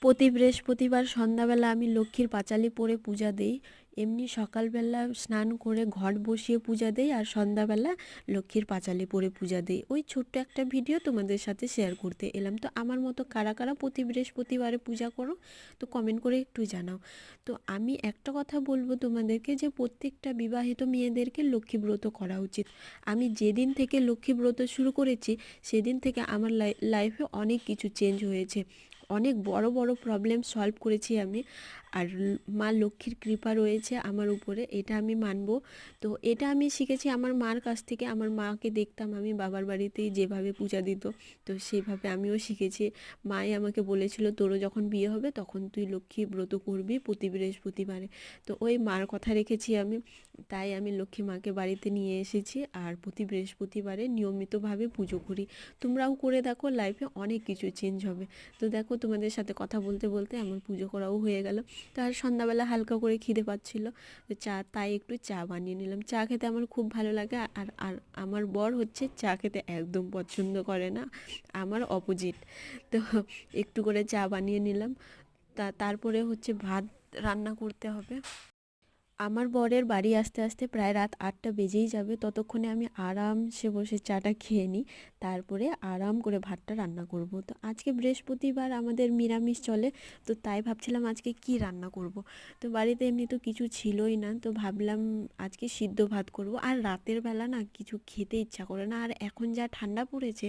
প্রতি বৃহস্পতিবার সন্ধ্যাবেলা আমি লক্ষ্মীর পাঁচালি পরে পূজা দিই। এমনি সকালবেলা স্নান করে ঘট বসিয়ে পূজা দিই, আর সন্ধ্যাবেলা লক্ষ্মীর পাঁচালি পরে পূজা দিই। ওই ছোট্ট একটা ভিডিও তোমাদের সাথে শেয়ার করতে এলাম। তো আমার মতো কারা কারা প্রতি বৃহস্পতিবারে পূজা করো, তো কমেন্ট করে একটু জানাও। তো আমি একটা কথা বলবো তোমাদেরকে, যে প্রত্যেকটা বিবাহিত মেয়েদেরকে লক্ষ্মী ব্রত করা উচিত। আমি যেদিন থেকে লক্ষ্মী ব্রত শুরু করেছি সেদিন থেকে আমার লাইফে অনেক কিছু চেঞ্জ হয়েছে। অনেক বড় বড় প্রবলেম সলভ করেছি আমি। আর মা লক্ষ্মীর কৃপা রয়েছে আমার উপরে, এটা আমি মানব। তো এটা আমি শিখেছি আমার মার কাছ থেকে। আমার মাকে দেখতাম আমি বাবার বাড়িতেই যেভাবে পূজা দিত, তো সেইভাবে আমিও শিখেছি। মাই আমাকে বলেছিল তোরও যখন বিয়ে হবে তখন তুই লক্ষ্মী ব্রত করবি প্রতি বৃহস্পতিবারে। তো ওই মার কথা রেখেছি আমি, তাই আমি লক্ষ্মী মাকে বাড়িতে নিয়ে এসেছি আর প্রতি বৃহস্পতিবারে নিয়মিতভাবে পুজো করি। তোমরাও করে দেখো, লাইফে অনেক কিছু চেঞ্জ হবে। তো দেখো, তোমাদের সাথে কথা বলতে বলতে আমার পুজো করাও হয়ে গেল। তো আর সন্ধ্যাবেলা হালকা করে খিদে পাচ্ছিল, তো তাই একটু চা বানিয়ে নিলাম। চা খেতে আমার খুব ভালো লাগে। আর আর আমার বর হচ্ছে চা খেতে একদম পছন্দ করে না, আমার অপোজিট। তো একটু করে চা বানিয়ে নিলাম। তারপরে হচ্ছে ভাত রান্না করতে হবে। আমার বরের বাড়ি আসতে আসতে প্রায় রাত 8টা বেজেই যাবে। ততক্ষণে আমি আরামসে বসে চাটা খেয়ে নিই, তারপরে আরাম করে ভাতটা রান্না করব। তো আজকে বৃহস্পতিবার আমাদের নিরামিষ চলে, তো তাই ভাবছিলাম আজকে কি রান্না করব। তো বাড়িতে এমনি তো কিছু ছিলই না, তো ভাবলাম আজকে সিদ্ধ ভাত করব। আর রাতের বেলা না কিছু খেতে ইচ্ছা করে না, আর এখন যা ঠান্ডা পড়েছে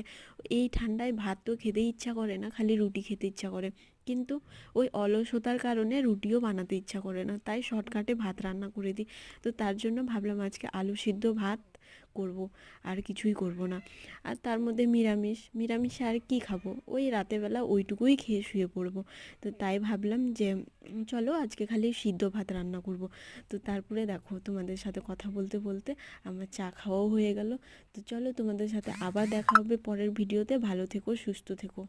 এই ঠান্ডায় ভাত তো খেতে ইচ্ছা করে না, খালি রুটি খেতে ইচ্ছা করে। কিন্তু ওই অলসতার কারণে রুটিও বানাতে ইচ্ছা করে না, তাই শর্টকাটে ভাত রান্না করে দিই। তো তার জন্য ভাবলাম আজকে আলু সিদ্ধ ভাত করব, আর কিছুই করব না। আর তার মধ্যে নিরামিষে আর কি খাবো, ওই রাতেরবেলা ওইটুকুই খেয়ে শুয়ে পড়বো। তো তাই ভাবলাম যে চলো আজকে খালি সিদ্ধ ভাত রান্না করব। তো তারপরে দেখো, তোমাদের সাথে কথা বলতে বলতে আমার চা খাওয়াও হয়ে গেল। তো চলো, তোমাদের সাথে আবার দেখা হবে পরের ভিডিওতে। ভালো থেকো, সুস্থ থেকো।